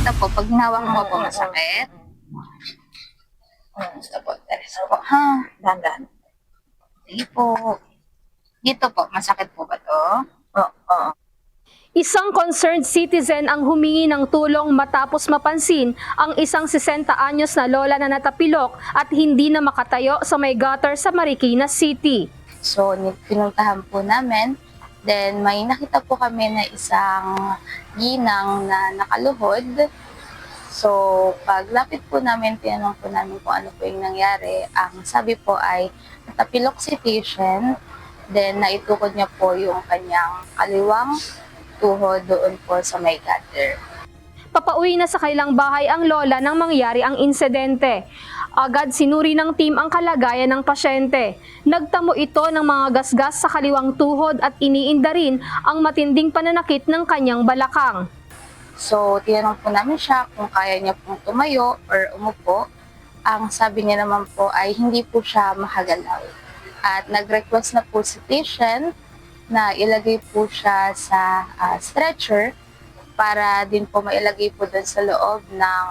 Ito po, pag hinawakan ko po masakit. Ito po, Teresa po. Ha? Dandan. Sige po. Dito po, masakit po ba to? Oo. Isang concerned citizen ang humingi ng tulong matapos mapansin ang isang 60 anyos na lola na natapilok at hindi na makatayo sa may gutter sa Marikina City. So, pinuntahan po namin. Then, may nakita po kami na isang ginang na nakaluhod. So, paglapit po namin, tinanong po namin kung ano po yung nangyari. Ang sabi po ay natapilok si patient. Then, naitukod niya po yung kanyang kaliwang tuhod doon po sa may gutter. Papauwi na sa kailang bahay ang lola nang mangyari ang insidente. Agad sinuri ng team ang kalagayan ng pasyente. Nagtamo ito ng mga gasgas sa kaliwang tuhod at iniinda rin ang matinding pananakit ng kanyang balakang. So, tinanong po namin siya kung kaya niya pong tumayo or umupo. Ang sabi niya naman po ay hindi po siya makagalaw. At nag-request na po si patient na ilagay po siya sa stretcher para din po mailagay po doon sa loob ng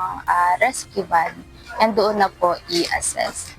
rescue van and doon na po i-assess.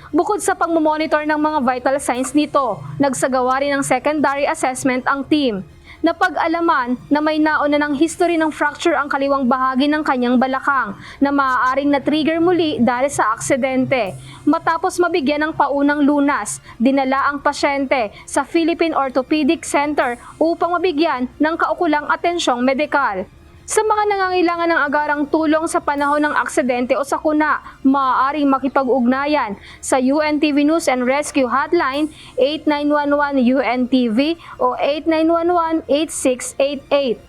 Bukod sa pagmumonitor ng mga vital signs nito, nagsagawa rin ng secondary assessment ang team. Napag-alaman na may nauna ng history ng fracture ang kaliwang bahagi ng kanyang balakang na maaaring na-trigger muli dahil sa aksidente. Matapos mabigyan ng paunang lunas, dinala ang pasyente sa Philippine Orthopedic Center upang mabigyan ng kaukulang atensyong medikal. Sa mga nangangailangan ng agarang tulong sa panahon ng aksidente o sakuna, maaaring makipag-ugnayan sa UNTV News and Rescue Hotline 8911-UNTV o 8911-8688.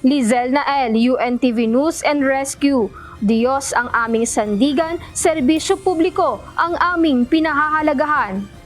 Lizel Nael, UNTV News and Rescue. Diyos ang aming sandigan, serbisyo publiko ang aming pinahahalagahan.